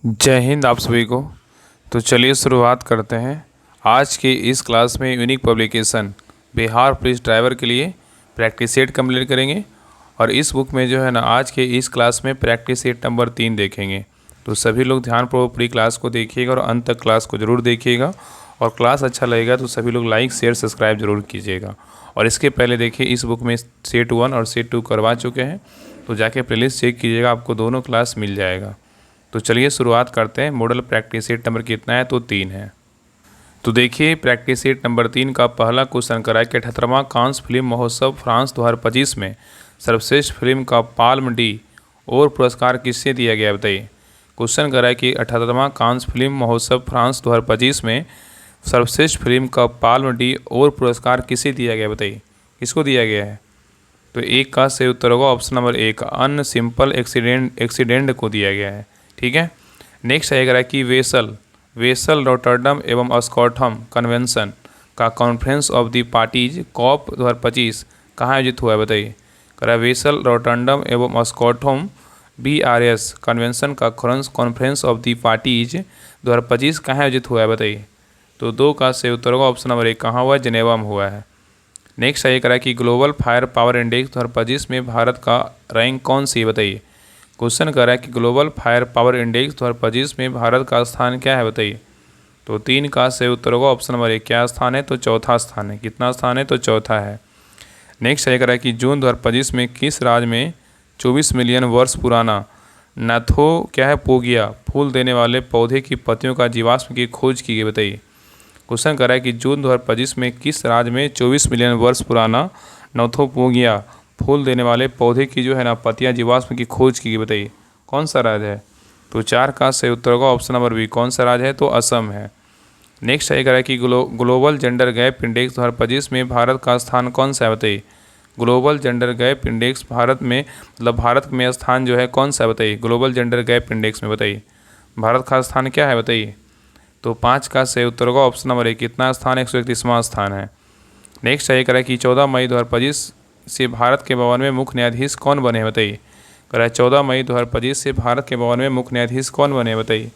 जय हिंद आप सभी को। तो चलिए शुरुआत करते हैं। आज के इस क्लास में unique publication Bihar police driver के लिए प्रैक्टिस सेट कंप्लीट करेंगे। और इस बुक में जो है ना, आज के इस क्लास में प्रैक्टिस सेट नंबर 3 देखेंगे। तो सभी लोग ध्यानपूर्वक पूरी क्लास को देखिएगा और अंत तक क्लास को ज़रूर देखिएगा। और क्लास अच्छा लगेगा तो सभी लोग लाइक शेयर सब्सक्राइब जरूर कीजिएगा। और इसके पहले देखिए, इस बुक में सेट 1 और सेट 2 करवा चुके हैं, तो जाके प्लेलिस्ट चेक कीजिएगा, आपको दोनों क्लास मिल जाएगा। तो चलिए शुरुआत करते हैं। मॉडल प्रैक्टिस सेट नंबर कितना है? तो 3 है। तो देखिए, प्रैक्टिस सेट नंबर 3 का पहला क्वेश्चन करा है कि 78वां कांस फिल्म महोत्सव फ्रांस 2025 में सर्वश्रेष्ठ फिल्म का पाल्म डी और पुरस्कार किससे दिया गया, बताइए। क्वेश्चन करा है कि 78वां कांस फिल्म महोत्सव फ्रांस 2025 में सर्वश्रेष्ठ फिल्म का पाल्म डी और पुरस्कार किसे दिया गया, बताइए। किसको दिया गया है? तो एक का सही उत्तर होगा option number 1, an simple accident को दिया गया है। ठीक है। नेक्स्ट आएगा कि वेसल रोटरडम एवं स्टॉकहोम कन्वेंशन का conference of the parties COP 2025 कहाँ आयोजित हुआ है, बताइए। करा वेसल रोटरडम एवं स्टॉकहोम BRS कन्वेंशन का कॉन्फ्रेंस ऑफ द पार्टीज 2025 कहाँ आयोजित हुआ है, बताइए। तो 2 का सही उत्तर होगा ऑप्शन नंबर 1, कहाँ हुआ है? जेनेवा में हुआ है। नेक्स्ट आइए करा कि ग्लोबल फायर पावर इंडेक्स 2025 में भारत का रैंक कौन सी है, बताइए। क्वेश्चन कर रहा है कि ग्लोबल फायर पावर इंडेक्स 2025 में भारत का स्थान क्या है, बताइए। तो 3 का सही उत्तर होगा ऑप्शन नंबर 1, क्या स्थान है? तो चौथा स्थान है। कितना स्थान है? तो चौथा है। नेक्स्ट आइए कर रहा है कि जून 2025 में किस राज्य में 24 मिलियन वर्ष पुराना पोगिया फूल देने वाले पौधे की पत्तियों का जीवाश्म की खोज की गई, बताइए। क्वेश्चन कर रहा है कि जून 2025 में किस राज्य में 24 मिलियन वर्ष पुराना पोगिया फूल देने वाले पौधे की जो है ना पत्तियां जीवाश्म की खोज की गई, बताइए। कौन सा राज्य है? तो 4 का सही उत्तर होगा ऑप्शन नंबर बी, कौन सा राज्य है? तो असम है। नेक्स्ट आएगा है कि ग्लोबल जेंडर गैप इंडेक्स 2025 में भारत का स्थान कौन सा है, बताइए। Global gender gap index Bharat में, मतलब भारत में स्थान जो है कौन सा है, बताइए। ग्लोबल जेंडर गैप इंडेक्स में बताइए भारत का स्थान क्या है, बताइए। तो 5 का सही उत्तर होगा ऑप्शन नंबर 1, कितना स्थान? 131वां स्थान है। नेक्स्ट आइए करा कि 14 मई 2025 से भारत के 52वें मुख्य न्यायाधीश कौन बने हैं, बताइए। करा 14 मई 2025 से भारत के 52वें मुख्य न्यायाधीश कौन बने हैं, बताइए।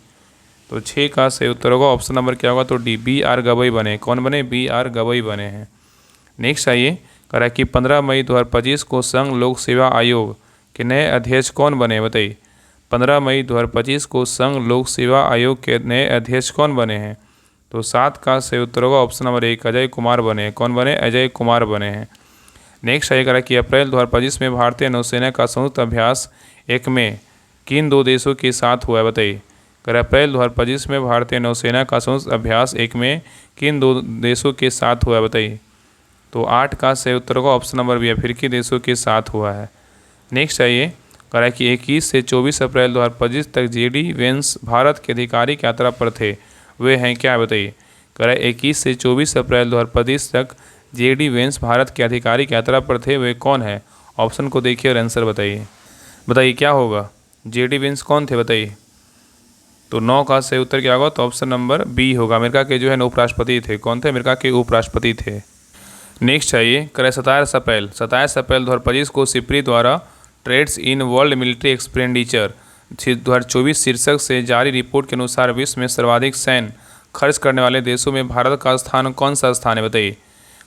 तो 6 का सही उत्तर होगा ऑप्शन नंबर क्या होगा? तो डी, BR गवई बने। कौन बने? BR गवई बने हैं। नेक्स्ट आइए करा कि 15 मई 2025 को संघ लोक सेवा आयोग के नए अध्यक्ष कौन बने, बताइए। 15 मई 2025 को संघ लोक सेवा आयोग के नए अध्यक्ष कौन बने हैं? तो 7 का सही उत्तर होगा ऑप्शन नंबर 1, अजय कुमार बने। कौन बने? अजय कुमार बने हैं। नेक्स्ट आइए करा कि अप्रैल 2025 में भारतीय नौसेना का संयुक्त अभ्यास 1 में किन 2 देशों के साथ हुआ है, बताइए। करा अप्रैल 2025 में भारतीय नौसेना का संयुक्त अभ्यास 1 में किन 2 देशों के साथ हुआ है, बताइए। तो 8 का सही उत्तर होगा ऑप्शन नंबर बी, अफ्रीकी देशों के साथ हुआ है। नेक्स्ट आइए करा कि 21 से 24 अप्रैल 2025 तक JD वेंस भारत के आधिकारिक यात्रा पर थे, वे हैं क्या, बताइए। करा 21 से 24 अप्रैल 2025 तक JD वेंस भारत के आधिकारिक यात्रा पर थे, वे कौन है? ऑप्शन को देखिए और आंसर बताइए क्या होगा। JD वेंस कौन थे, बताइए। तो 9 का सही उत्तर क्या होगा? तो ऑप्शन नंबर बी होगा, अमेरिका के जो है उपराष्ट्रपति थे। कौन थे? अमेरिका के उपराष्ट्रपति थे। नेक्स्ट आइए करें 27 अप्रैल 2025 को सिप्री द्वारा trends in world military expenditure 2024 शीर्षक से जारी रिपोर्ट के अनुसार विश्व में सर्वाधिक सैन्य खर्च करने वाले देशों में भारत का स्थान कौन सा स्थान है, बताइए।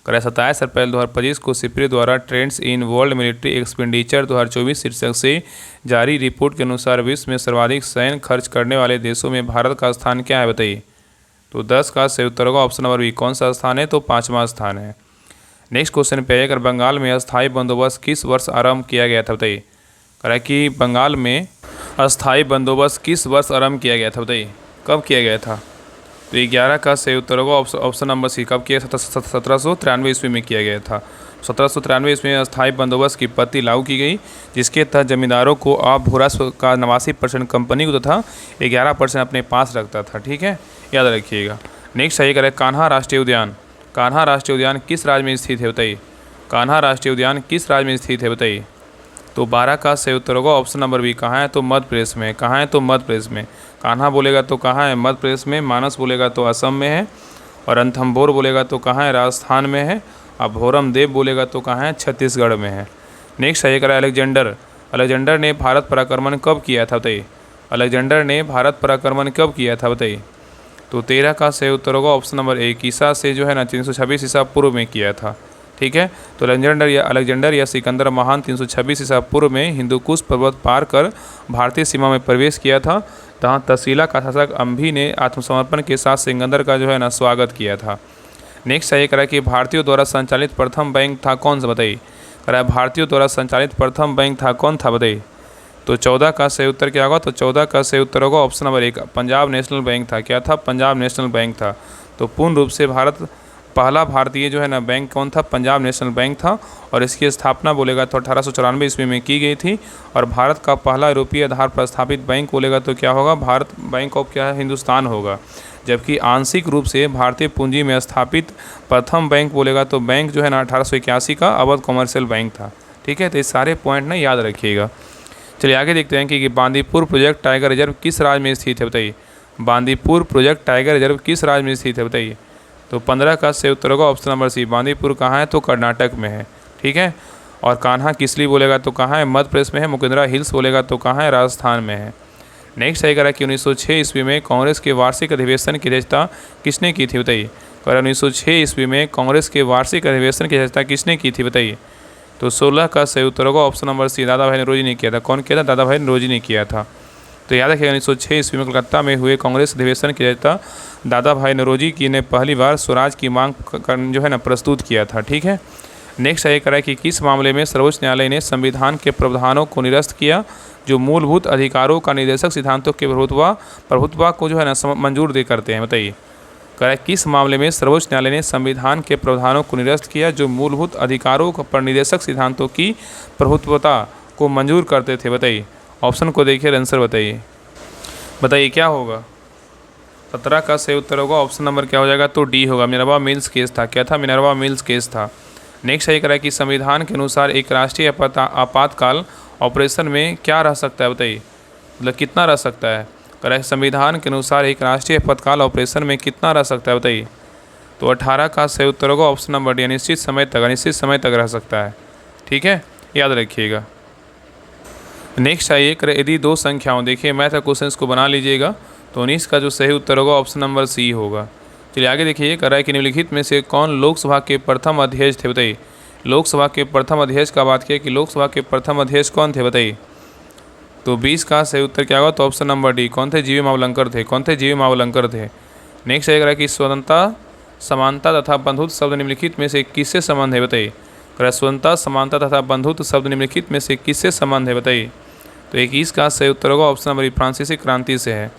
करें 27 अप्रैल 2025 को सिप्री द्वारा trends in world military expenditure 2024 शीर्षक से जारी रिपोर्ट के अनुसार विश्व में सर्वाधिक सैन्य खर्च करने वाले देशों में भारत का स्थान क्या है, बताइए। तो 10 का सही उत्तर होगा ऑप्शन नंबर बी, कौन सा स्थान है? तो 5वां स्थान है। नेक्स्ट क्वेश्चन पे अगर बंगाल में अस्थायी बंदोबस्त किस वर्ष आरंभ किया गया था, बताइए। करा कि बंगाल में अस्थायी बंदोबस्त किस वर्ष आरंभ किया गया था, बताइए। कब किया गया था? तो 11 का सही उत्तर होगा ऑप्शन नंबर सी, कब किया? 1793 ईस्वी में किया गया था। 1793 ईस्वी में अस्थायी बंदोबस्त की पद्धति लागू की गई, जिसके तहत जमींदारों को अब भूरास्व का 89% कंपनी को तथा 11% अपने पास रखता था। ठीक है, याद रखिएगा। नेक्स्ट आइए करें कान्हा राष्ट्रीय उद्यान। कान्हा राष्ट्रीय उद्यान किस राज्य में स्थित है, बताइए। कान्हा राष्ट्रीय उद्यान किस राज्य में स्थित है, बताइए। तो 12 का सही उत्तर होगा ऑप्शन नंबर बी, कहाँ है? तो मध्य प्रदेश में। कहाँ है? तो मध्य प्रदेश में। कान्हा बोलेगा तो कहाँ है? मध्य प्रदेश में। मानस बोलेगा तो असम में है। और रणथंभौर बोलेगा तो कहाँ है? राजस्थान में है। और भोरम देव बोलेगा तो कहाँ है? छत्तीसगढ़ में है। नेक्स्ट आइए करा अलेक्जेंडर ने भारत पर आक्रमण कब किया था, बताइए। अलेक्जेंडर ने भारत पर आक्रमण कब किया था बताइए। तो 13 का सही उत्तर होगा ऑप्शन नंबर ए, ईसा से जो है ना 326 ईसा पूर्व में किया था। ठीक है, तो अलेक्जेंडर या सिकंदर महान 326 ईसा पूर्व में हिंदुकुश पर्वत पार कर भारतीय सीमा में प्रवेश किया था। तहाँ तक्षशिला का शासक अम्भी ने आत्मसमर्पण के साथ सिकंदर का जो है ना स्वागत किया था। नेक्स्ट ये करा कि भारतीयों द्वारा संचालित प्रथम बैंक था कौन सा बताइए। करा भारतीयों द्वारा संचालित प्रथम बैंक था कौन था बताइए। तो 14 का सही उत्तर क्या होगा। तो 14 का सही उत्तर होगा option number 1, Punjab national bank था। क्या था, पंजाब नेशनल बैंक था। तो पूर्ण रूप से पहला भारतीय जो है ना बैंक कौन था, पंजाब नेशनल बैंक था। और इसकी स्थापना बोलेगा तो 1894 ईस्वी में की गई थी। और भारत का पहला यूरोपीय आधार पर स्थापित बैंक बोलेगा तो क्या होगा, भारत बैंक ऑफ क्या है, हिंदुस्तान होगा। जबकि आंशिक रूप से भारतीय पूंजी में स्थापित प्रथम बैंक बोलेगा तो बैंक जो है ना 1881 का अवध कॉमर्शियल बैंक था। ठीक है, तो ये सारे पॉइंट ना याद रखिएगा। चलिए आगे देखते हैं कि बांदीपुर प्रोजेक्ट टाइगर रिजर्व किस राज्य में स्थित है बताइए। बांदीपुर प्रोजेक्ट टाइगर रिजर्व किस राज्य में स्थित है बताइए। तो 15 का सही उत्तर होगा ऑप्शन नंबर सी, बांदीपुर कहाँ है, तो कर्नाटक में है। ठीक है, और कान्हा किसली बोलेगा तो कहाँ है, मध्य प्रदेश में है। मुकुंदरा हिल्स बोलेगा तो कहाँ है, राजस्थान में है। नेक्स्ट सही करा कि 1906 ईस्वी में कांग्रेस के वार्षिक अधिवेशन की अध्यक्षता किसने की थी बताइए। करा 1906 ईस्वी में कांग्रेस के वार्षिक अधिवेशन की अध्यक्षता किसने की थी बताइए। तो 16 का सही उत्तर होगा ऑप्शन नंबर सी, दादा भाई नौरोजी ने किया था। कौन किया था, दादा भाई नौरोजी ने किया था। तो याद रखिएगा 1906 ईस्वी में कलकत्ता में हुए कांग्रेस अधिवेशन की अध्यक्षता दादा भाई नौरोजी की ने पहली बार स्वराज की मांग जो है ना प्रस्तुत किया था। ठीक है, नेक्स्ट ये करा कि किस मामले में सर्वोच्च न्यायालय ने संविधान के प्रावधानों को निरस्त किया जो मूलभूत अधिकारों का निर्देशक सिद्धांतों के प्रभुत्व को जो है ना मंजूर दे करते हैं बताइए। करा किस मामले में सर्वोच्च न्यायालय ने संविधान के प्रावधानों को निरस्त किया जो मूलभूत अधिकारों पर निर्देशक सिद्धांतों की प्रभुत्वता को मंजूर करते थे बताइए। ऑप्शन को देखिए, आंसर बताइए क्या होगा। 17 का सही उत्तर होगा ऑप्शन नंबर क्या हो जाएगा, तो डी होगा, मिनर्वा मिल्स केस था। क्या था, मिनर्वा मिल्स केस था। नेक्स्ट सही करा कि संविधान के अनुसार एक राष्ट्रीय आपातकाल ऑपरेशन में क्या रह सकता है बताइए, मतलब कितना रह सकता है। करा संविधान के अनुसार एक राष्ट्रीय आपातकाल ऑपरेशन में कितना रह सकता है बताइए। तो 18 का सही उत्तर होगा ऑप्शन नंबर डी, अनिश्चित समय तक रह सकता है। ठीक है, याद रखिएगा। नेक्स्ट आइए यदि दो संख्याओं, देखिए मैथ क्वेश्चन को बना लीजिएगा। तो 19 का जो सही उत्तर होगा ऑप्शन नंबर सी होगा। चलिए आगे देखिए, कह रहा है कि निम्नलिखित में से कौन लोकसभा के प्रथम अध्यक्ष थे बताइए। लोकसभा के प्रथम अध्यक्ष का बात किया कि लोकसभा के प्रथम अध्यक्ष कौन थे बताइए। तो 20 का सही उत्तर क्या होगा, तो ऑप्शन नंबर डी, कौन थे, जीवी मावलंकर थे। कौन थे, जीवी मावलंकर थे। नेक्स्ट कह रहा है कि स्वतंत्रता, समानता तथा बंधुत्व शब्द निम्नलिखित में से किससे संबंध है बताइए। कह रहा स्वतंत्रता, समानता तथा बंधुत्व शब्द निम्नलिखित में से किससे संबंध है बताइए। तो 21 का सही उत्तर होगा ऑप्शन नंबर, फ्रांसीसी क्रांति से है।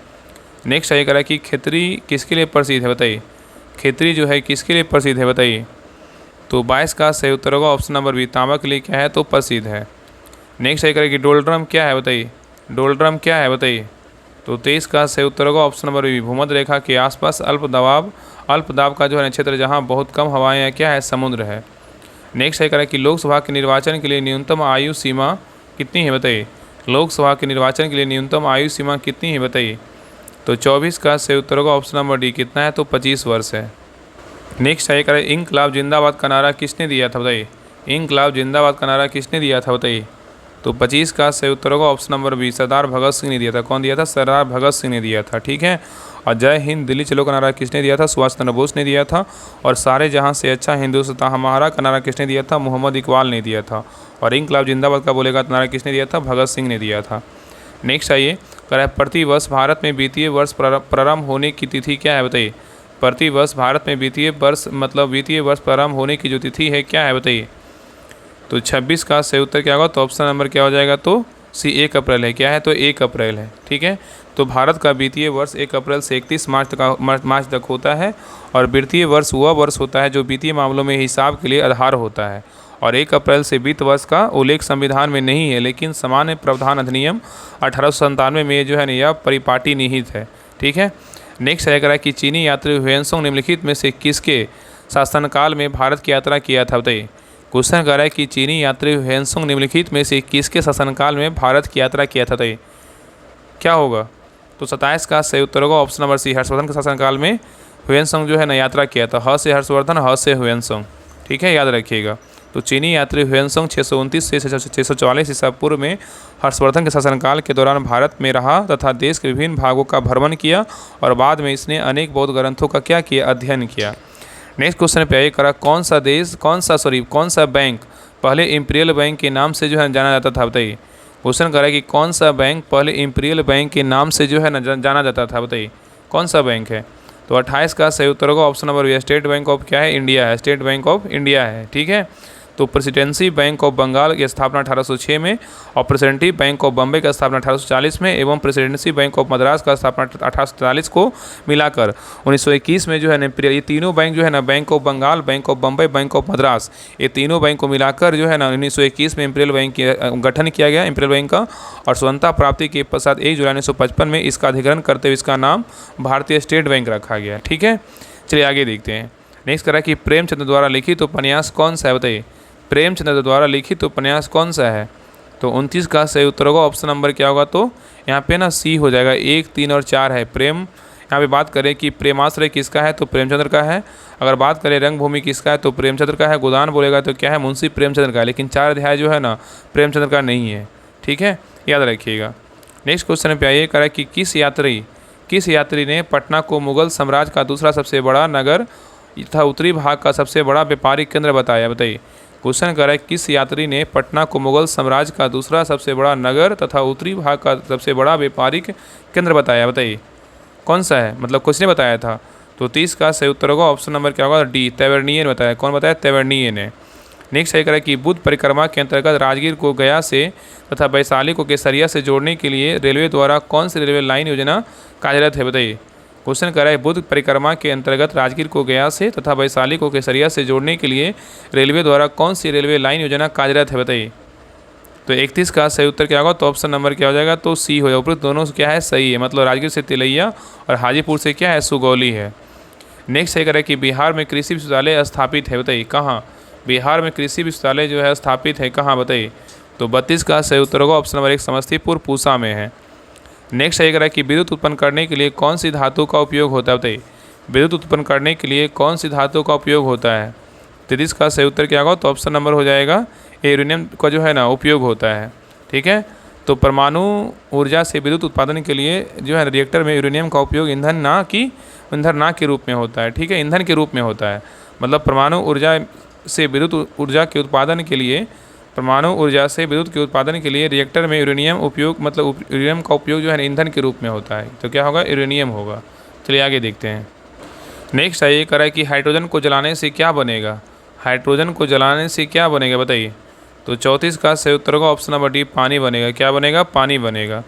नेक्स्ट ये कह रहा है कि खेतरी किसके लिए प्रसिद्ध है बताइए। खेतरी जो है किसके लिए प्रसिद्ध है बताइए। तो 22 का सही उत्तर होगा ऑप्शन नंबर बी, तांबा के लिए क्या है, तो प्रसिद्ध है। नेक्स्ट ये कह रहा है कि डोलड्रम क्या है बताइए। डोलड्रम क्या है बताइए। तो 23 का सही उत्तर होगा ऑप्शन नंबर बी, भूमध्य रेखा के आसपास अल्प दाब का जो है क्षेत्र जहाँ बहुत कम हवाएं क्या है, समुद्र है। नेक्स्ट ये कह रहा है कि लोकसभा के निर्वाचन के लिए न्यूनतम आयु सीमा कितनी है बताइए। लोकसभा के निर्वाचन के लिए न्यूनतम आयु सीमा कितनी है बताइए। तो 24 का सही उत्तर होगा ऑप्शन नंबर डी, कितना है, तो 25 वर्ष है। नेक्स्ट है करें, इंकलाब जिंदाबाद का नारा किसने दिया था बताइए। इंकलाब जिंदाबाद का नारा किसने दिया था बताइए। तो 25 का सही उत्तर होगा ऑप्शन नंबर बी, सरदार भगत सिंह ने दिया था। कौन दिया था, सरदार भगत सिंह ने दिया था। ठीक है, और जय हिंद दिल्ली चलो का नारा किसने दिया था, सुभाष चंद्र बोस ने दिया था। और सारे जहां से अच्छा हिंदुस्तान हमारा का नारा किसने दिया था, मोहम्मद इकबाल ने दिया था। और इंकलाब जिंदाबाद का बोलेगा नारा किसने दिया था, भगत सिंह ने दिया था। नेक्स्ट आइए, कह प्रतिवर्ष भारत में वित्तीय वर्ष प्रारंभ होने की तिथि क्या है बताइए। प्रतिवर्ष भारत में वित्तीय वर्ष प्रारंभ होने की जो तिथि है क्या है बताइए। तो 26 का सही उत्तर क्या होगा, तो ऑप्शन नंबर क्या हो जाएगा, तो सी 1 अप्रैल है। क्या है, तो 1 अप्रैल है। ठीक है, तो भारत का वित्तीय वर्ष 1 अप्रैल से 31 मार्च तक होता है। और वित्तीय वर्ष वह वर्ष होता है जो वित्तीय मामलों में हिसाब के लिए आधार होता है। और 1 अप्रैल से वित्त वर्ष का उल्लेख संविधान में नहीं है, लेकिन सामान्य प्रावधान अधिनियम 1897 में जो है ना यह परिपाटी निहित है। ठीक है, नेक्स्ट है करा कि चीनी यात्री हुएनसोंग निम्नलिखित में से किसके शासनकाल में भारत की यात्रा किया था बताइए। क्वेश्चन कर रहा है कि चीनी यात्री हुएनसोंग निम्नलिखित में से किसके शासनकाल में भारत की यात्रा किया था बताइए, क्या होगा। तो 27 का सही उत्तर होगा ऑप्शन नंबर सी, हर्षवर्धन के शासनकाल में हुएनसोंग जो है ना यात्रा किया था। ह से हर्षवर्धन, ह से हुएनसोंग। ठीक है, याद रखिएगा। तो चीनी यात्री ह्वेनसोंग 629 से 644 ईसा पूर्व में हर्षवर्धन के शासनकाल के दौरान भारत में रहा तथा देश के विभिन्न भागों का भ्रमण किया और बाद में इसने अनेक बौद्ध ग्रंथों का क्या किया, अध्ययन किया। नेक्स्ट क्वेश्चन पे आइए करा, कौन सा बैंक पहले इंपीरियल बैंक के नाम से जो है जाना जाता था, बताइए। क्वेश्चन करा कि कौन सा बैंक पहले इंपीरियल बैंक के नाम से जो है ना जाना जाता था, बताइए कौन सा बैंक है। तो 28 का सही उत्तर होगा option number B, state bank of क्या है, इंडिया है, स्टेट बैंक ऑफ इंडिया है, ठीक है। तो प्रेसिडेंसी बैंक ऑफ बंगाल की स्थापना 1806 में और प्रेसिडेंसी बैंक ऑफ बम्बई का स्थापना 1840 में एवं प्रेसिडेंसी बैंक ऑफ मद्रास का स्थापना 1843 को मिलाकर 1921 में जो है ना ये तीनों बैंक जो है ना, bank of Bengal, bank of Bombay, bank of Madras, ये तीनों बैंक को मिलाकर जो है ना 1921 में इंपीरियल बैंक गठन किया गया इंपीरियल बैंक का। और स्वतंत्रता प्राप्ति के पश्चात 1 जुलाई 1955 में इसका अधिग्रहण करते हुए इसका नाम भारतीय स्टेट बैंक रखा गया, ठीक है। चलिए आगे देखते हैं। नेक्स्ट करा कि प्रेमचंद द्वारा लिखित उपन्यास कौन सा है, बताइए। प्रेमचंद द्वारा लिखित उपन्यास कौन सा है। तो 29 का सही उत्तर होगा ऑप्शन नंबर क्या होगा, तो यहाँ पे ना सी हो जाएगा। 1, 3 और 4 है प्रेम। यहाँ पे बात करें कि प्रेमाश्रय किसका है, तो प्रेमचंद्र का है। अगर बात करें रंगभूमि किसका है, तो प्रेमचंद्र का है। गोदान बोलेगा तो क्या है, मुंशी प्रेमचंद्र का है। लेकिन 4 अध्याय जो है ना प्रेमचंद्र का नहीं है, ठीक है, याद रखिएगा। नेक्स्ट क्वेश्चन पे आइए करा कि किस यात्री ने पटना को मुगल साम्राज्य का दूसरा सबसे बड़ा नगर तथा उत्तरी भाग का सबसे बड़ा व्यापारिक केंद्र बताया, बताइए। क्वेश्चन करा किस यात्री ने पटना को मुगल साम्राज्य का दूसरा सबसे बड़ा नगर तथा उत्तरी भाग का सबसे बड़ा व्यापारिक केंद्र बताया, बताइए कौन सा है, मतलब किसने बताया था। तो 30 का सही उत्तर होगा ऑप्शन नंबर क्या होगा, डी, तैवर्निये ने बताया। कौन बताया, तैवर्निये ने। नेक्स्ट सही करा कि बुद्ध परिक्रमा के अंतर्गत राजगीर को गया से तथा वैशाली को केसरिया से जोड़ने के लिए रेलवे द्वारा कौन सी रेलवे लाइन योजना कार्यरत है, बताइए। क्वेश्चन करा है बुद्ध परिक्रमा के अंतर्गत राजगीर को गया से तथा वैशाली को केसरिया से जोड़ने के लिए रेलवे द्वारा कौन सी रेलवे लाइन योजना कार्यरत है, बताइए। तो 31 का सही उत्तर क्या होगा, तो ऑप्शन नंबर क्या हो जाएगा, तो सी हो जाएगा। उपरोक्त दोनों क्या है, सही है। मतलब राजगीर से तिलैया और हाजीपुर से क्या है, सुगौली है। नेक्स्ट सही करा कि बिहार में कृषि विश्वविद्यालय स्थापित है, बताइए कहाँ। बिहार में कृषि विश्वविद्यालय जो है स्थापित है कहाँ, बताइए। तो 32 का सही उत्तर होगा ऑप्शन नंबर 1, समस्तीपुर पूसा में है। नेक्स्ट सही करा कि विद्युत उत्पन्न करने के लिए कौन सी धातु का उपयोग होता है, बताइए। विद्युत उत्पन्न करने के लिए कौन सी धातु का उपयोग होता है। 33 का सही उत्तर क्या होगा, तो ऑप्शन नंबर हो जाएगा यूरेनियम का जो है ना उपयोग होता है, ठीक है। तो परमाणु ऊर्जा से विद्युत उत्पादन के लिए जो है रिएक्टर में यूरेनियम का उपयोग ईंधन ना के रूप में होता है, ठीक है, ईंधन के रूप में होता है। मतलब परमाणु ऊर्जा से विद्युत ऊर्जा के उत्पादन के लिए रिएक्टर में यूरेनियम यूरेनियम का उपयोग जो है ईंधन के रूप में होता है। तो क्या होगा, यूरेनियम होगा। चलिए आगे देखते हैं। नेक्स्ट आइए करा कि हाइड्रोजन को जलाने से क्या बनेगा। हाइड्रोजन को जलाने से क्या बनेगा, बताइए। तो 34 का सही उत्तर होगा ऑप्शन नंबर डी, पानी बनेगा। क्या बनेगा, पानी बनेगा।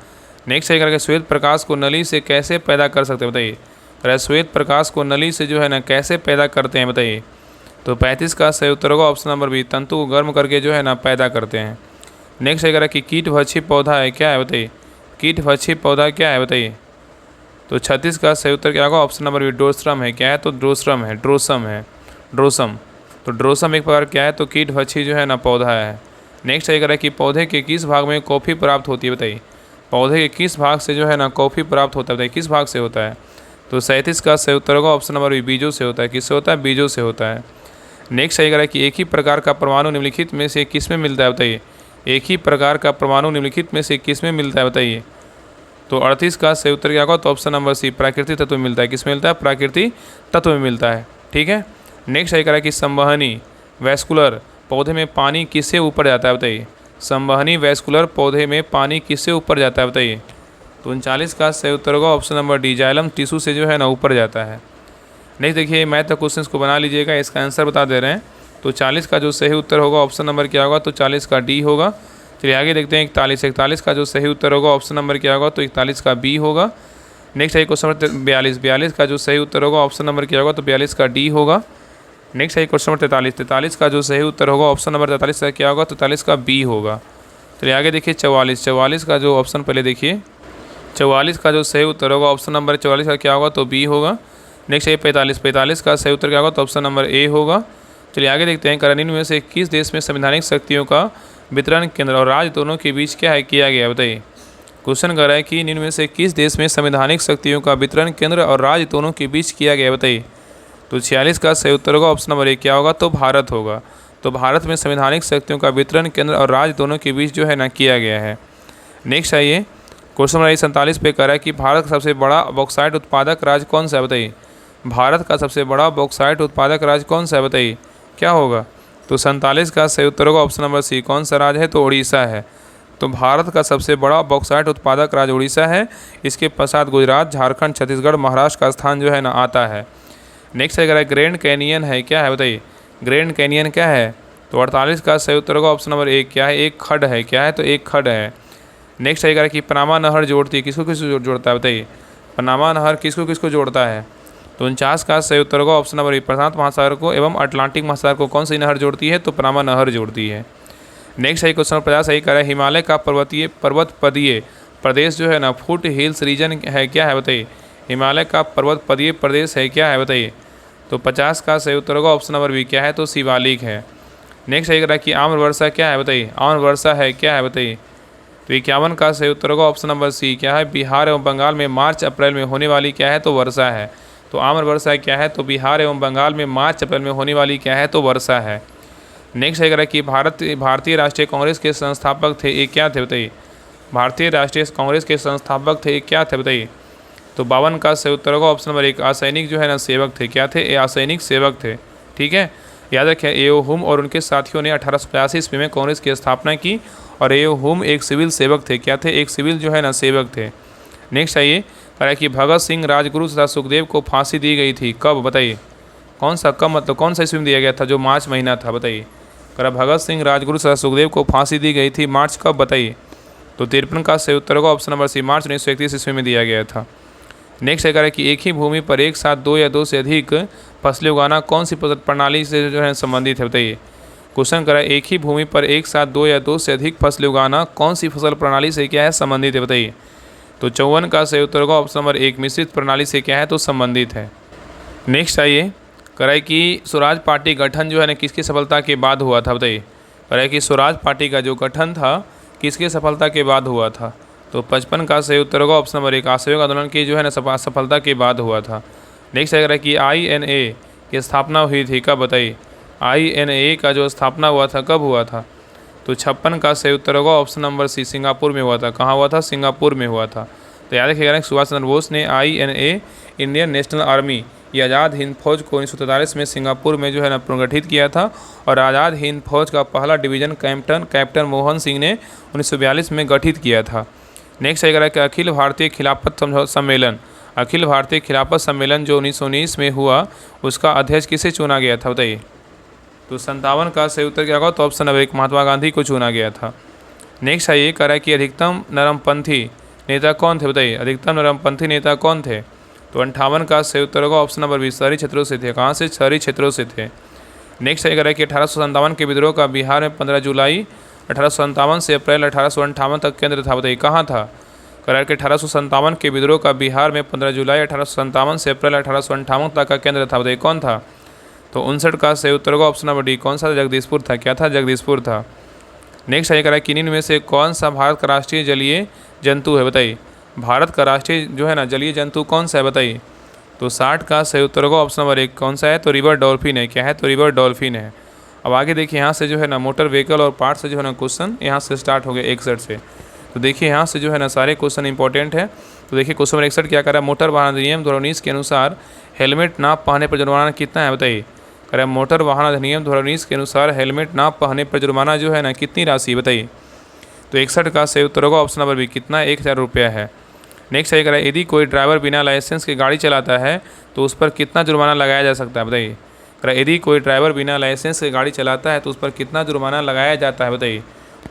नेक्स्ट आइए करा श्वेत प्रकाश को नली से कैसे पैदा कर सकते हैं, बताइए। अरे श्वेत प्रकाश को नली से जो है ना कैसे पैदा करते हैं, बताइए। तो 35 का सही उत्तर होगा ऑप्शन नंबर बी, तंतु को गर्म करके जो है ना पैदा करते हैं। नेक्स्ट अगर कि कीटभक्षी पौधा है क्या है, बताइए। कीटभक्षी पौधा क्या है, बताइए। तो 36 का सही उत्तर क्या होगा, ऑप्शन नंबर बी, ड्रोस्ट्रम है। क्या है, तो ड्रोस्ट्रम है, ड्रोसम। तो ड्रोसम एक प्रकार क्या है, तो कीटभक्षी जो है ना पौधा है। नेक्स्ट अगर कि पौधे के किस भाग में कॉफ़ी प्राप्त होती है, बताइए। पौधे के किस भाग से जो है ना कॉफ़ी प्राप्त होता है, बताइए किस भाग से होता है। तो 37 का सही उत्तर होगा ऑप्शन नंबर बी, बीजों से होता है। किससे होता है, बीजों से होता है। नेक्स्ट अगर है कि एक ही प्रकार का परमाणु निम्नलिखित में से किस में मिलता है, बताइए। एक ही प्रकार का परमाणु निम्नलिखित में से किस में मिलता है, बताइए। तो 38 का सही उत्तर क्या होगा, तो ऑप्शन नंबर सी, प्राकृतिक तत्व में मिलता है। किस में मिलता है, प्राकृतिक तत्व में मिलता है, ठीक है। नेक्स्ट अगर है कि संवहनी वैस्कुलर पौधे में पानी किससे ऊपर जाता है, बताइए। संवहनी वैस्कुलर पौधे में पानी किससे ऊपर जाता है, बताइए। तो 39 का सही उत्तर होगा option number D, xylem tissue से जो है ना ऊपर जाता है। नेक्स्ट देखिए मैथ के क्वेश्चंस को बना लीजिएगा, इसका आंसर बता दे रहे हैं। तो 40 का जो सही उत्तर होगा ऑप्शन नंबर क्या होगा, तो 40 का डी होगा। चलिए आगे देखते हैं 41 का जो सही उत्तर होगा ऑप्शन नंबर क्या होगा, तो 41 का बी होगा। नेक्स्ट है क्वेश्चन नंबर 42 का जो सही उत्तर होगा ऑप्शन नंबर क्या होगा, तो 42 का डी होगा। नेक्स्ट है क्वेश्चन नंबर 43 का जो सही उत्तर होगा ऑप्शन नंबर 43 का क्या होगा, तो 43 का बी होगा। चलिए आगे देखिए 44 का जो ऑप्शन पहले देखिए, 44 का जो सही उत्तर होगा ऑप्शन नंबर 44 का क्या होगा, तो बी होगा। नेक्स्ट है 45 का सही उत्तर क्या होगा, तो ऑप्शन नंबर ए होगा। चलिए आगे देखते हैं निम्न में से किस देश में संवैधानिक शक्तियों का वितरण केंद्र और राज्य दोनों के बीच क्या है किया गया, बताइए। क्वेश्चन कर रहा है कि निम्न में से किस देश में संवैधानिक शक्तियों का वितरण केंद्र और राज्य दोनों के बीच किया गया, बताइए। तो 46 का सही उत्तर होगा ऑप्शन नंबर ए क्या होगा, तो भारत होगा। तो भारत में संवैधानिक शक्तियों का वितरण केंद्र और राज्य दोनों के बीच जो है ना किया गया है। नेक्स्ट आइए, क्वेश्चन नंबर 47 पे कह रहा है कि भारत का सबसे बड़ा बॉक्साइट उत्पादक राज्य कौन सा है, बताइए। भारत का सबसे बड़ा बॉक्साइट उत्पादक राज्य कौन सा है, बताइए क्या होगा। तो 47 का सही उत्तर होगा ऑप्शन नंबर सी। कौन सा राज्य है, तो उड़ीसा है। तो भारत का सबसे बड़ा बॉक्साइट उत्पादक राज्य उड़ीसा है। इसके पश्चात गुजरात, झारखंड, छत्तीसगढ़, महाराष्ट्र का स्थान जो है ना आता है। नेक्स्ट अगर है ग्रैंड कैनियन है क्या है, बताइए ग्रैंड कैनियन क्या है। तो 48 का सही उत्तर होगा ऑप्शन नंबर एक। क्या है, एक खड्ड है। क्या है, तो एक खड्ड है। नेक्स्ट है कि पनामा नहर जोड़ती है, किसको किसको जोड़ता है, बताइए पनामा नहर किसको किसको जोड़ता है। तो 49 का सही उत्तर होगा ऑप्शन नंबर एक। प्रशांत महासागर को एवं अटलांटिक महासागर को कौन सी नहर जोड़ती है, तो पनामा नहर जोड़ती है। नेक्स्ट है क्वेश्चन 50 सही करा है, हिमालय का पर्वतपदीय प्रदेश जो है ना फुट हिल्स रीजन है क्या है, बताइए हिमालय का पर्वतपदीय प्रदेश है क्या है, बताइए। तो 50 का सही उत्तर होगा ऑप्शन नंबर बी। क्या है, तो शिवालिक है। नेक्स्ट है करा कि आम्र वर्षा क्या है, बताइए आम्र वर्षा है क्या है, बताइए। तो 51 का सही उत्तर होगा ऑप्शन नंबर सी। क्या है, बिहार एवं बंगाल में मार्च अप्रैल में होने वाली क्या है, तो वर्षा है। तो आम्र वर्षा क्या है, तो बिहार एवं बंगाल में मार्च अप्रैल में होने वाली क्या है, तो वर्षा है। नेक्स्ट है कि भारतीय राष्ट्रीय कांग्रेस के संस्थापक थे, ये क्या थे, बताइए भारतीय राष्ट्रीय कांग्रेस के संस्थापक थे, ये क्या थे, बताइए। तो 52 का सही उत्तर होगा ऑप्शन नंबर एक। असैनिक जो है ना सेवक थे। क्या थे, ये असैनिक सेवक थे। ठीक है, याद रखें एओ हुम और उनके साथियों ने 1885 ईस्वी में कांग्रेस की स्थापना की और एओ हुम एक सिविल सेवक थे। क्या थे, एक सिविल जो है ना सेवक थे। नेक्स्ट आइए कह कि भगत सिंह, राजगुरु तथा सुखदेव को फांसी दी गई थी, कब, बताइए कौन सा, कब मतलब कौन सा ईस्वी में दिया गया था, जो मार्च महीना था, बताइए। कह भगत सिंह, राजगुरु तथा सुखदेव को फांसी दी गई थी, मार्च कब, बताइए। तो 53 का सही उत्तर होगा ऑप्शन नंबर सी। मार्च 1931 ईस्वी में दिया गया था। नेक्स्ट है कि एक ही भूमि पर एक साथ दो या दो से अधिक फसलें उगाना कौन सी प्रणाली से जो है संबंधित है, बताइए। क्वेश्चन करा एक ही भूमि पर एक साथ दो या दो से अधिक फसलें उगाना कौन सी फसल प्रणाली से क्या है संबंधित है, बताइए। तो 54 का सही उत्तर होगा ऑप्शन नंबर एक। मिश्रित प्रणाली से क्या है, तो संबंधित है। नेक्स्ट आइए कराए कि स्वराज पार्टी गठन जो है ना किसकी सफलता के बाद हुआ था, बताइए। कराए कि स्वराज पार्टी का जो गठन था किसके सफलता के बाद हुआ था। तो 55 का सही उत्तर होगा ऑप्शन नंबर एक। असहयोग आंदोलन की जो है ना सफलता के बाद हुआ था। नेक्स्ट है कि INA की स्थापना हुई थी, कब, बताइए INA का जो स्थापना हुआ था कब हुआ था। तो 56 का सही उत्तर होगा ऑप्शन नंबर सी। सिंगापुर में हुआ था। कहाँ हुआ था, सिंगापुर में हुआ था। तो याद रखिएगा सुभाष चंद्र बोस ने INA इंडियन नेशनल आर्मी ये आज़ाद हिंद फौज को 1943 में सिंगापुर में जो है ना पुनर्गठित किया था और आज़ाद हिंद फौज का पहला डिवीज़न कैप्टन मोहन सिंह ने 1942 में गठित किया था। नेक्स्ट है कि अखिल भारतीय खिलाफत सम्मेलन जो 1919 में हुआ उसका अध्यक्ष किसे चुना गया था, बताइए। तो 57 का सही उत्तर क्या होगा, तो ऑप्शन नंबर एक महात्मा गांधी को चुना गया था। नेक्स्ट है ये कह रहा है कि अधिकतम नरमपंथी नेता कौन थे, बताइए अधिकतम नरमपंथी नेता कौन थे। तो 58 का सही उत्तर होगा ऑप्शन नंबर 20। शहरी क्षेत्रों से थे। कहाँ से, शहरी क्षेत्रों से थे। नेक्स्ट है कह रहा है कि 1857 के विद्रोह का बिहार में 15 जुलाई 1857 से अप्रैल 1858 तक केंद्र था, बताइए कहाँ था। कह रहा है कि 1857 के विद्रोह का बिहार में 15 जुलाई 1857 से अप्रैल 1858 तक का केंद्र था, बताइए कौन था। तो 59 का सही उत्तर होगा ऑप्शन नंबर डी। कौन सा, जगदीशपुर था। क्या था, जगदीशपुर था। नेक्स्ट है कह रहा है कि इन्हीं में से कौन सा भारत का राष्ट्रीय जलीय जंतु है, बताइए भारत का राष्ट्रीय जो है ना जलीय जंतु कौन सा है, बताइए। तो 60 का सही उत्तर होगा ऑप्शन नंबर एक। कौन सा है, तो रिवर डॉल्फिन है। क्या है, तो रिवर डॉल्फिन है। अब आगे देखिए यहाँ से जो है ना मोटर व्हीकल और पार्ट से जो है ना क्वेश्चन यहाँ से स्टार्ट हो गया 61 से। तो देखिए यहाँ से जो है ना सारे क्वेश्चन इंपॉर्टेंट है। तो देखिए क्वेश्चन नंबर 61 क्या कर रहा है, मोटर वाहन अधिनियम 2019 के अनुसार हेलमेट ना पहनने पर जुर्माना कितना है, बताइए। कह रहा है मोटर वाहन अधिनियम 2019 के अनुसार हेलमेट ना पहनने पर जुर्माना जो है ना कितनी राशि, बताइए। तो 61 का सही उत्तर होगा ऑप्शन नंबर बी। कितना, 1000 रुपया है। नेक्स्ट है कह रहा है यदि कोई ड्राइवर बिना लाइसेंस के गाड़ी चलाता है तो उस पर कितना जुर्माना लगाया जा सकता है, बताइए। कह रहा है यदि कोई ड्राइवर बिना लाइसेंस के गाड़ी चलाता है तो उस पर कितना जुर्माना लगाया जाता है, बताइए।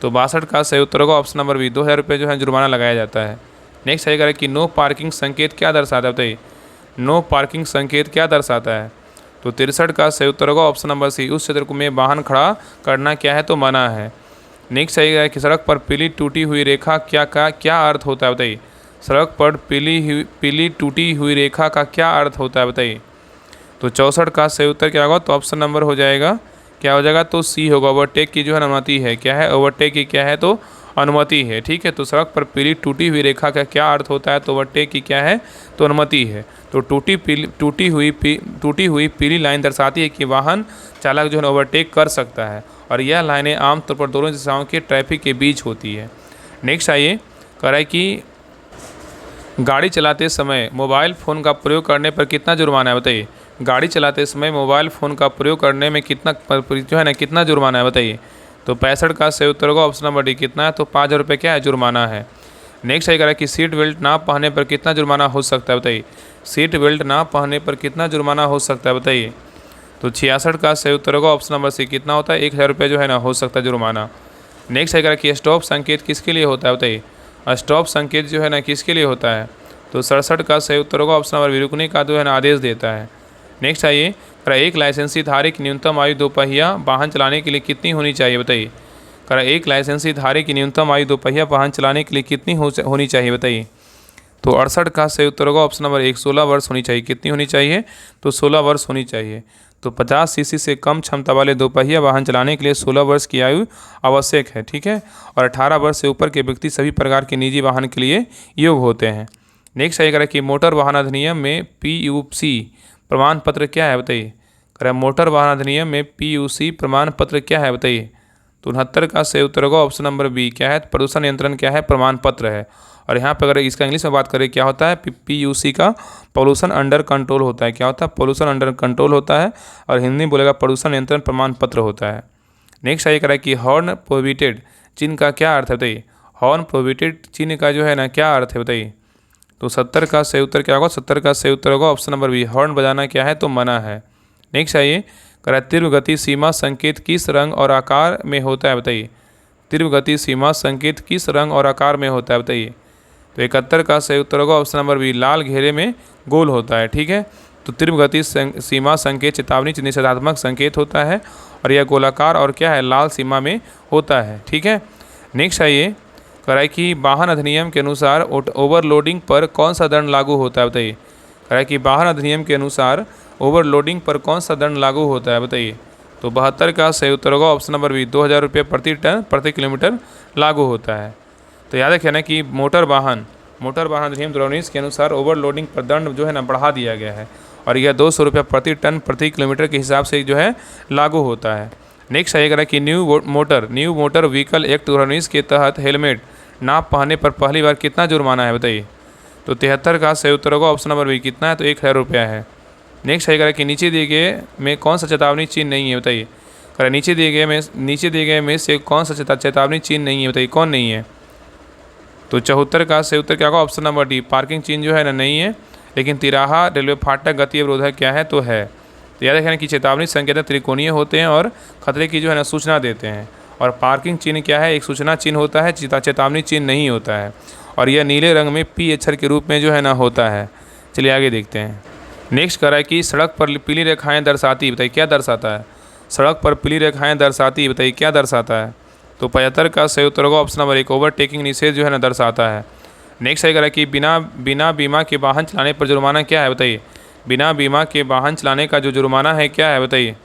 तो 62 का सही उत्तर होगा ऑप्शन नंबर बी। 2000 रुपये जो है जुर्माना लगाया जाता है। नेक्स्ट है कह रहा है कि नो पार्किंग संकेत क्या दर्शाता है, बताइए नो पार्किंग संकेत क्या दर्शाता है। तो 63 का सही उत्तर होगा ऑप्शन नंबर सी। उस क्षेत्र में वाहन खड़ा करना क्या है, तो मना है। नेक्स्ट है कि सड़क पर पीली टूटी हुई रेखा क्या अर्थ होता है, बताइए। सड़क पर पीली टूटी हुई रेखा का क्या अर्थ होता है, बताइए। तो 64 का सही उत्तर क्या होगा, तो ऑप्शन नंबर हो जाएगा क्या हो जाएगा, तो सी होगा। ओवरटेक की जो है अनुमति है। क्या है, ओवरटेक की क्या है, तो अनुमति है। ठीक है, तो सड़क पर पीली टूटी हुई रेखा का क्या अर्थ होता है? तो ओवरटेक की क्या है? तो अनुमति है। तो टूटी हुई पीली लाइन दर्शाती है कि वाहन चालक जो है ओवरटेक कर सकता है, और यह लाइनें आमतौर पर दोनों दिशाओं के ट्रैफिक के बीच होती है। नेक्स्ट आइए, कह रहा है कि गाड़ी चलाते समय मोबाइल फ़ोन का प्रयोग करने पर कितना जुर्माना है? बताइए। गाड़ी चलाते समय मोबाइल फ़ोन का प्रयोग करने में कितना जुर्माना है? बताइए। तो 65 का सही उत्तर होगा ऑप्शन नंबर डी। कितना है? तो 5,000 रुपये क्या है? जुर्माना है। नेक्स्ट है कह रहा है कि सीट बेल्ट ना पहनने पर कितना जुर्माना हो सकता है? बताइए। सीट बेल्ट ना पहनने पर कितना जुर्माना हो सकता है? बताइए। तो 66 का सही उत्तर होगा ऑप्शन नंबर सी। कितना होता है? 1,000 रुपये जो है ना हो सकता है जुर्माना। नेक्स्ट है कह रहा है कि स्टॉप संकेत किसके लिए होता है? बताइए। स्टॉप संकेत जो है ना किसके लिए होता है? तो 67 का सही उत्तर होगा ऑप्शन नंबर बी। रुकने का जो है ना आदेश देता है। नेक्स्ट आइए, एक लाइसेंसी धारी की न्यूनतम आयु दोपहिया वाहन चलाने के लिए कितनी होनी चाहिए? बताइए। एक लाइसेंसी धारी की न्यूनतम आयु दोपहिया वाहन चलाने के लिए कितनी होनी चाहिए? बताइए। तो 68 का सही उत्तर होगा ऑप्शन नंबर 1। 16 वर्ष होनी चाहिए। कितनी होनी चाहिए? तो 16 वर्ष होनी चाहिए। तो 50 सीसी से कम क्षमता वाले दोपहिया वाहन चलाने के लिए 16 वर्ष की आयु आवश्यक है। ठीक है, और 18 वर्ष से ऊपर के व्यक्ति सभी प्रकार के निजी वाहन के लिए योग्य होते हैं। नेक्स्ट है कि मोटर वाहन अधिनियम में PUC प्रमाण पत्र क्या है? बताइए। मोटर वाहन अधिनियम में PUC प्रमाण पत्र क्या है? बताइए। तो 69 का सही उत्तर होगा ऑप्शन नंबर बी। क्या है? प्रदूषण नियंत्रण क्या है? प्रमाण पत्र है। और यहाँ पर अगर इसका इंग्लिश में बात करें क्या होता है? PUC का पॉल्यूशन अंडर कंट्रोल होता है। क्या होता है? पॉल्यूशन अंडर कंट्रोल होता है, और हिंदी में बोलेगा प्रदूषण नियंत्रण प्रमाण पत्र होता है। नेक्स्ट ये कह रहा है कि हॉर्न प्रोहिबिटेड चिन्ह का क्या अर्थ है? बताइए। हॉर्न प्रोहिबिटेड चिन्ह का जो है ना क्या अर्थ है? बताइए। तो 70 का सही उत्तर क्या होगा? 70 का सही उत्तर होगा ऑप्शन नंबर बी। हॉर्न बजाना क्या है? तो मना है। नेक्स्ट आइए, कह रहा है तीव्र गति सीमा संकेत किस रंग और आकार में होता है? बताइए। तीव्र गति सीमा संकेत किस रंग और आकार में होता है? बताइए। तो 71 का सही उत्तर होगा ऑप्शन नंबर बी। लाल घेरे में गोल होता है। ठीक है, तो तीव्र गति सीमा संकेत चेतावनी निषेधात्मक संकेत होता है, और यह गोलाकार और क्या है? लाल सीमा में होता है। ठीक है, नेक्स्ट आइए, कह रहा है कि वाहन अधिनियम के अनुसार ओवरलोडिंग पर कौन सा दंड लागू होता है? बताइए। कह रहा है कि वाहन अधिनियम के अनुसार ओवरलोडिंग पर कौन सा दंड लागू होता है? बताइए। तो 72 का सही उत्तर होगा ऑप्शन नंबर बी। 2,000 रुपये प्रति किलोमीटर लागू होता है। तो याद रखिए ना कि मोटर वाहन अधिनियम 2019 के अनुसार ओवरलोडिंग पर दंड जो है ना बढ़ा दिया गया है, और यह 200 रुपये प्रति टन प्रति किलोमीटर के हिसाब से जो है लागू होता है। नेक्स्ट आएगा कि न्यू मोटर व्हीकल एक्ट 2019 के तहत हेलमेट ना पहनने पर पहली बार कितना जुर्माना है? बताइए। तो 73 का सही उत्तर होगा ऑप्शन नंबर बी। कितना है? तो 1,000 रुपया है। नेक्स्ट आएगा कि नीचे दिए गए में कौन सा चेतावनी चिन्ह नहीं है? बताइए। कह नीचे दिए गए में से कौन सा चेतावनी चिन्ह नहीं है? बताइए, कौन नहीं है? तो 74 का सही उत्तर क्या होगा? Option number D. पार्किंग चिन्ह जो है ना नहीं है, लेकिन तिराहा, रेलवे फाटक, गति अवरोधक क्या है? तो है। तो याद रखना कि चेतावनी संकेत त्रिकोणीय होते हैं और खतरे की जो है ना सूचना देते हैं, और पार्किंग चिन्ह क्या है? एक सूचना चिन्ह होता है, चेतावनी चिन्ह नहीं होता है, और यह नीले रंग में P अक्षर के रूप में जो है ना होता है। चलिए आगे देखते हैं। नेक्स्ट कह रहा है कि सड़क पर पीली रेखाएं दर्शाती, बताइए क्या दर्शाता है? सड़क पर पीली रेखाएं दर्शाती, बताइए क्या दर्शाता है? तो 75 का सही उत्तर होगा ऑप्शन नंबर 1। ओवरटेकिंग निषेध जो है ना दर्शाता है। नेक्स्ट कह रहा है कि बिना बीमा के वाहन चलाने पर जुर्माना क्या है? बताइए। बिना बीमा के वाहन चलाने का जो जुर्माना है क्या है? बताइए।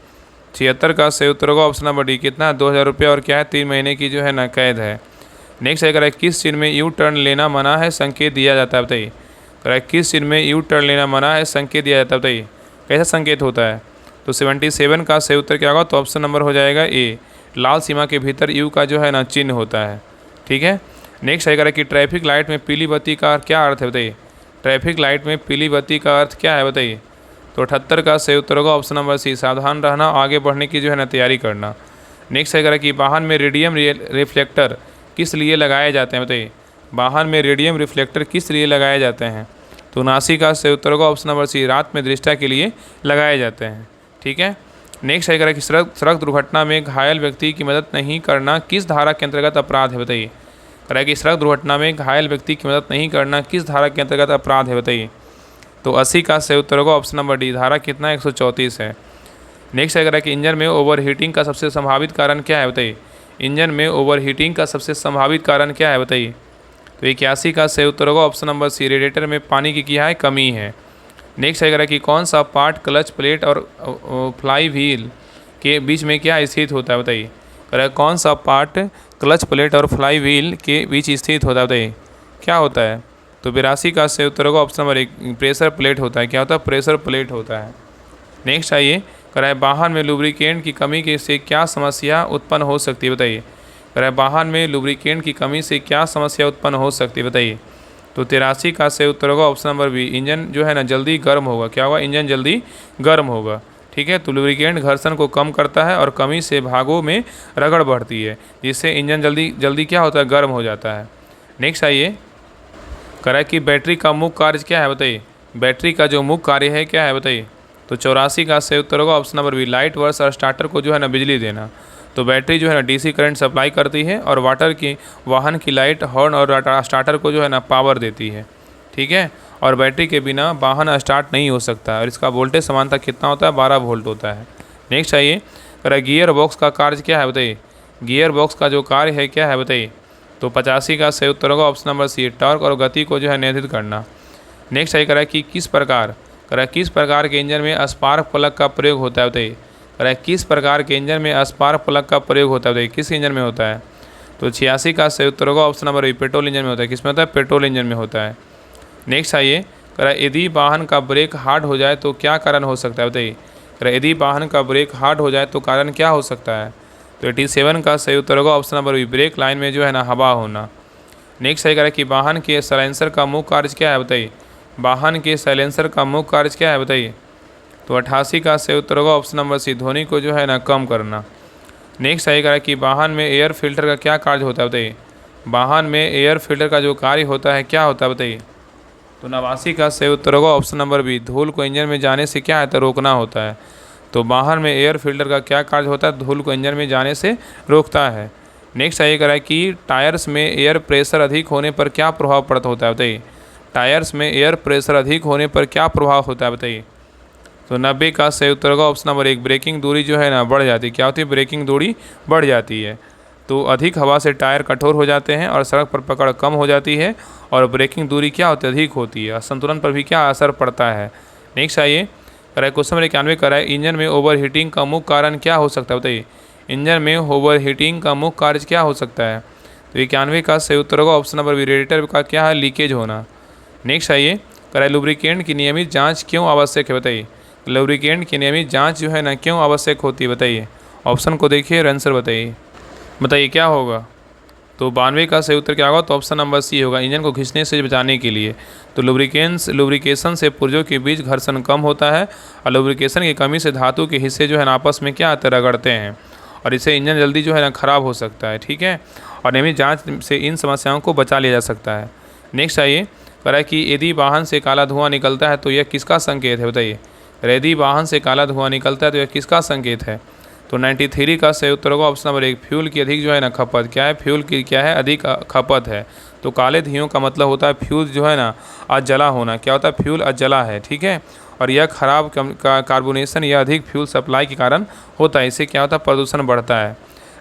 76 का सही उत्तर होगा ऑप्शन नंबर डी। कितना? 2,000 रुपये, और क्या है? 3 महीने की जो है ना कैद है। नेक्स्ट कह रहा है किस चिन्ह में यू टर्न लेना मना है संकेत दिया जाता है? बताइए। कह रहा है किस चिन्ह में यू टर्न लेना मना है संकेत दिया जाता है? बताइए कैसा संकेत होता है? तो 77 का सही उत्तर क्या होगा? तो ऑप्शन नंबर हो जाएगा ए। लाल सीमा के भीतर यू का जो है ना चिन्ह होता है। ठीक है, नेक्स्ट है कि ट्रैफिक लाइट में पीली बत्ती का क्या अर्थ है? बताइए। ट्रैफिक लाइट में पीली बत्ती का अर्थ क्या है? बताइए। तो 78 का सही उत्तर होगा ऑप्शन नंबर सी। सावधान रहना, आगे बढ़ने की जो है ना तैयारी करना। नेक्स्ट है कि वाहन में रेडियम रिफ्लेक्टर किस लिए लगाए जाते हैं? बताइए। वाहन में रेडियम रिफ्लेक्टर किस लिए लगाए जाते हैं? तो 79 का सही उत्तर होगा ऑप्शन नंबर सी। रात में दृष्टा के लिए लगाए जाते हैं। ठीक है, नेक्स्ट है कि सड़क दुर्घटना में घायल व्यक्ति की मदद नहीं करना किस धारा के अंतर्गत अपराध है? बताइए। कह रहा है कि सड़क दुर्घटना में घायल व्यक्ति की मदद नहीं करना किस धारा के अंतर्गत अपराध है? बताइए। तो 80 का सही उत्तर होगा ऑप्शन नंबर डी। धारा कितना? 134 है। नेक्स्ट है कि इंजन में ओवरहीटिंग का सबसे संभावित कारण क्या है? बताइए। इंजन में ओवरहीटिंग का सबसे संभावित कारण क्या है? बताइए। तो 81 का सही उत्तर होगा ऑप्शन नंबर सी। रेडिएटर में पानी की क्या है? कमी है। नेक्स्ट है कि कौन सा पार्ट क्लच प्लेट और फ्लाई व्हील के बीच में क्या स्थित होता है? बताइए। कह रहा है कौन सा पार्ट क्लच प्लेट और फ्लाई व्हील के बीच स्थित होता है, बताइए क्या होता है। तो 82 का सही उत्तर होगा ऑप्शन नंबर 1, प्रेशर प्लेट होता है। क्या होता है, प्रेशर प्लेट होता है। नेक्स्ट आइए, कह रहा है वाहन में लुब्रिकेंट की कमी के से क्या समस्या उत्पन्न हो सकती है, बताइए। कह रहा है वाहन में लुब्रिकेंट की कमी से क्या समस्या उत्पन्न हो सकती है, बताइए। तो 83 का सही उत्तर होगा ऑप्शन नंबर बी, इंजन जो है ना जल्दी गर्म होगा। क्या होगा, इंजन जल्दी गर्म होगा। ठीक है, तो लुब्रिकेंट घर्षण को कम करता है और कमी से भागों में रगड़ बढ़ती है, जिससे इंजन जल्दी जल्दी क्या होता है, गर्म हो जाता है। नेक्स्ट आइए, कह रहा है कि बैटरी का मुख्य कार्य क्या है, बताइए। बैटरी का जो मुख्य कार्य है क्या है, बताइए। तो 84 का सही उत्तर होगा option number B, light wires और स्टार्टर को जो है ना बिजली देना। तो बैटरी जो है ना डीसी करंट सप्लाई करती है और वाहन की लाइट, हॉर्न और स्टार्टर को जो है ना पावर देती है। ठीक है, और बैटरी के बिना वाहन स्टार्ट नहीं हो सकता और इसका वोल्टेज समानता कितना होता है, 12 वोल्ट होता है। नेक्स्ट आइए, कह रहा है गियर बॉक्स का कार्य क्या है, बताइए। गियर बॉक्स का जो कार्य है क्या है, बताइए। तो 85 का सही उत्तर होगा ऑप्शन नंबर सी, टॉर्क और गति को जो है नियंत्रित करना। नेक्स्ट आइए, कह रहा है कि किस प्रकार के इंजन में स्पार्क प्लग का प्रयोग होता है, बताइए। कह रहा है किस प्रकार के इंजन में स्पार्क प्लग का प्रयोग होता है, बताइए किस इंजन में होता है। तो 86 का सही उत्तर होगा option number B, petrol engine में होता है। किस में होता है, पेट्रोल इंजन में होता है। नेक्स्ट आइए, कह रहा है यदि वाहन का ब्रेक हार्ड हो जाए तो क्या कारण हो सकता है, बताइए। कह रहा है यदि वाहन का ब्रेक हार्ड हो जाए तो कारण क्या हो सकता है। तो 87 का सही उत्तर होगा option number B, brake line में जो है ना हवा होना। नेक्स्ट है, कह रहा है कि वाहन के साइलेंसर का मुख्य कार्य क्या है, बताइए। वाहन के साइलेंसर का मुख्य कार्य क्या है, बताइए। तो 88 का सही उत्तर होगा ऑप्शन नंबर सी, ध्वनि को जो है ना कम करना। नेक्स्ट है, कह रहा है कि वाहन में एयर फिल्टर का क्या कार्य होता है, बताइए। वाहन में एयर फिल्टर का जो कार्य होता है क्या होता है, बताइए। तो 89 का सही उत्तर होगा ऑप्शन नंबर बी, धूल को इंजन में जाने से क्या होता है, रोकना होता है। तो वाहन में एयर फिल्टर का क्या कार्य होता है, धूल को इंजन में जाने से रोकता है। नेक्स्ट आइए, कह रहा है कि टायर्स में एयर प्रेशर अधिक होने पर क्या प्रभाव पड़ता होता है, बताइए। टायर्स में एयर प्रेशर अधिक होने पर क्या प्रभाव होता है, बताइए। तो 90 का सही उत्तर होगा ऑप्शन नंबर 1, ब्रेकिंग दूरी जो है ना बढ़ जाती है। क्या होती है, ब्रेकिंग दूरी बढ़ जाती है। तो अधिक हवा से टायर कठोर हो जाते हैं और सड़क पर पकड़ कम हो जाती है और ब्रेकिंग दूरी क्या होती है, अधिक होती है। संतुलन पर भी क्या असर पड़ता है। नेक्स्ट आइए, कह रहा है क्वेश्चन नंबर 91 कह रहा है इंजन में ओवर हीटिंग का मुख्य कारण क्या हो सकता है, बताइए। इंजन में ओवर हीटिंग का मुख्य कार्य क्या हो सकता है। तो 91 का सही उत्तर होगा ऑप्शन नंबर बी, रेडिएटर का क्या है, लीकेज होना। नेक्स्ट आइए, कह रहा है लुब्रिकेंट की नियमित जांच क्यों आवश्यक है, बताइए। लुब्रिकेंट की नियमित जांच जो है ना क्यों आवश्यक होती है, बताइए। ऑप्शन को देखिए और आंसर बताइए क्या होगा। तो 92 का सही उत्तर क्या होगा, तो ऑप्शन नंबर सी होगा, इंजन को खींचने से बचाने के लिए। तो लुब्रिकेशन से पुर्जों के बीच घर्षण कम होता है और लुब्रिकेशन की कमी से धातु के हिस्से जो है ना आपस में क्या रगड़ते हैं और इससे इंजन जल्दी जो है ना ख़राब हो सकता है। ठीक है, और नियमित जांच से इन समस्याओं को बचा लिया जा सकता है। नेक्स्ट आइए, कह रहा है कि यदि वाहन से काला धुआं निकलता है तो यह किसका संकेत है, बताइए। यदि वाहन से काला धुआं निकलता है तो यह किसका संकेत है। तो 93 का सही उत्तर होगा ऑप्शन नंबर 1, फ्यूल की अधिक जो है ना खपत। क्या है, फ्यूल की क्या है, अधिक खपत है। तो काले धुएं का मतलब होता है फ्यूल जो है ना अजला होना। क्या होता है, फ्यूल अजला है। ठीक है, और यह खराब कार्बोनेशन या अधिक फ्यूल सप्लाई के कारण होता है। इससे क्या होता है, प्रदूषण बढ़ता है।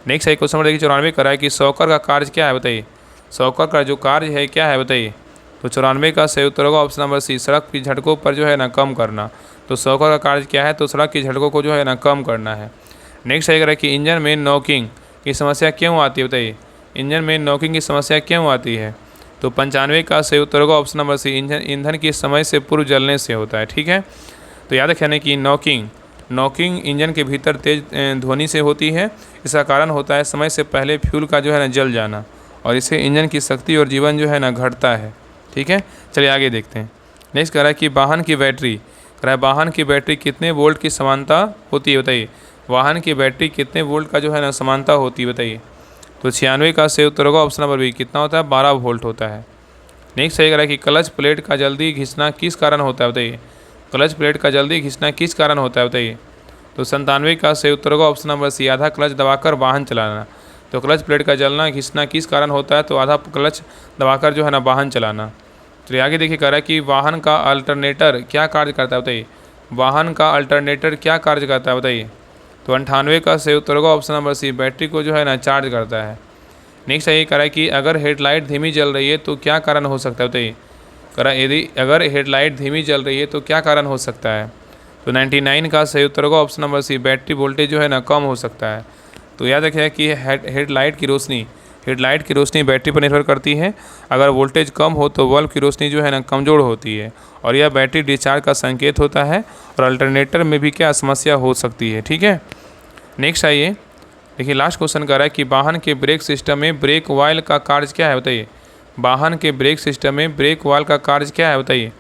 नेक्स्ट है क्वेश्चन नंबर 94 करा है कि शॉकर का कार्य क्या है, बताइए। शॉकर का जो कार्य है क्या है, बताइए। तो 94 का सही उत्तर होगा ऑप्शन नंबर सी, सड़क की झटकों पर जो है ना कम करना। तो शॉकर का कार्य क्या है, तो सड़क की झटकों को जो है ना कम करना है। नेक्स्ट है कि इंजन में नॉकिंग की समस्या क्यों आती है, बताइए। इंजन में नॉकिंग की समस्या क्यों आती है। तो 95 का सही उत्तर होगा ऑप्शन नंबर सी, ईंधन की समय से पूर्व जलने से होता है। ठीक है, तो याद रखने कि नॉकिंग इंजन के भीतर तेज ध्वनि से होती है। इसका कारण होता है समय से पहले फ्यूल का जो है ना जल जाना और इससे इंजन की शक्ति और जीवन जो है ना घटता है। ठीक है, चलिए आगे देखते हैं। नेक्स्ट कह रहा है कि वाहन की बैटरी कितने वोल्ट की समानता होती है, बताइए। वाहन की बैटरी कितने वोल्ट का जो है ना समानता होती है, बताइए। तो 96 का सही उत्तर होगा ऑप्शन नंबर बी, कितना होता है, 12 वोल्ट होता है। नेक्स्ट सही कह रहा है कि क्लच प्लेट का जल्दी घिसना किस कारण होता है, बताइए। क्लच प्लेट का जल्दी घिसना किस कारण होता है, बताइए। तो 97 का सही उत्तर होगा ऑप्शन नंबर सी, आधा क्लच दबाकर वाहन चलाना। तो क्लच प्लेट का जलना घिसना किस कारण होता है, तो आधा क्लच दबाकर जो है ना वाहन चलाना। तो आगे देखिए, कह रहा है कि वाहन का अल्टरनेटर क्या कार्य करता है, बताइए। वाहन का अल्टरनेटर क्या कार्य करता है, बताइए। तो 98 का सही उत्तर होगा ऑप्शन नंबर सी, बैटरी को जो है ना चार्ज करता है। नेक्स्ट ये कह रहा है कि अगर हेडलाइट धीमी जल रही है तो क्या कारण हो सकता है, बताइए। कह रहा है यदि अगर हेडलाइट धीमी जल रही है तो क्या कारण हो सकता है। तो 99 का सही उत्तर होगा option number C, battery voltage जो है ना कम हो सकता है। तो याद रखिएगा कि हेडलाइट की रोशनी बैटरी पर निर्भर करती है। अगर वोल्टेज कम हो तो बल्ब की रोशनी जो है ना कमज़ोर होती है और यह बैटरी डिस्चार्ज का संकेत होता है और अल्टरनेटर में भी क्या समस्या हो सकती है। ठीक है, नेक्स्ट आइए, देखिए लास्ट क्वेश्चन कर रहा है कि वाहन के ब्रेक सिस्टम में ब्रेक वाल्व का कार्य क्या है, बताइए। वाहन के ब्रेक सिस्टम में ब्रेक वाल्व का कार्य क्या है, बताइए।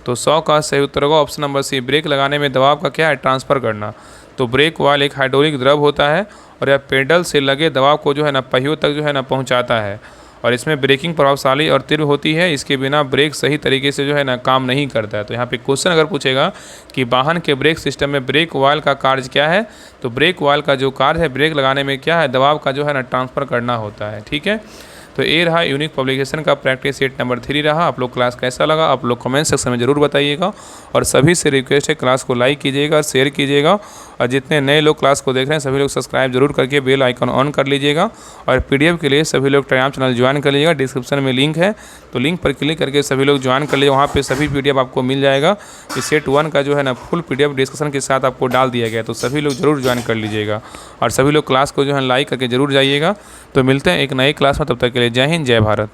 तो 100 का सही उत्तर होगा ऑप्शन नंबर सी, ब्रेक लगाने में दबाव का क्या है, ट्रांसफ़र करना। तो ब्रेक वाल्व एक हाइड्रोलिक द्रव होता है और यह पेडल से लगे दबाव को जो है ना पहियों तक जो है ना पहुंचाता है और इसमें ब्रेकिंग प्रभावशाली और तीव्र होती है। इसके बिना ब्रेक सही तरीके से जो है ना काम नहीं करता है। तो यहाँ पे क्वेश्चन अगर पूछेगा कि वाहन के ब्रेक सिस्टम में ब्रेक वाल्व का कार्य क्या है, तो ब्रेक वाल्व का जो कार्य है ब्रेक लगाने में क्या है, दबाव का जो है ना ट्रांसफ़र करना होता है। ठीक है, तो ये रहा यूनिक पब्लिकेशन का प्रैक्टिस सेट नंबर 3 रहा। आप लोग क्लास कैसा लगा आप लोग कमेंट सेक्शन में ज़रूर बताइएगा और सभी से रिक्वेस्ट है क्लास को लाइक कीजिएगा, शेयर कीजिएगा और जितने नए लोग क्लास को देख रहे हैं सभी लोग सब्सक्राइब जरूर करके बेल आइकन ऑन कर लीजिएगा और पीडीएफ के लिए सभी लोग टेलीग्राम चैनल ज्वाइन कर लीजिएगा। डिस्क्रिप्शन में लिंक है, तो लिंक पर क्लिक करके सभी लोग ज्वाइन कर लीजिए, वहाँ पे सभी पीडीएफ आपको मिल जाएगा। इस सेट 1 का जो है ना फुल पीडीएफ डिस्कशन के साथ आपको डाल दिया गया, तो सभी लोग जरूर ज्वाइन कर लीजिएगा और सभी लोग क्लास को जो है लाइक करके जरूर जाइएगा। तो मिलते हैं एक नई क्लास में, तब तक के लिए जय हिंद जय भारत।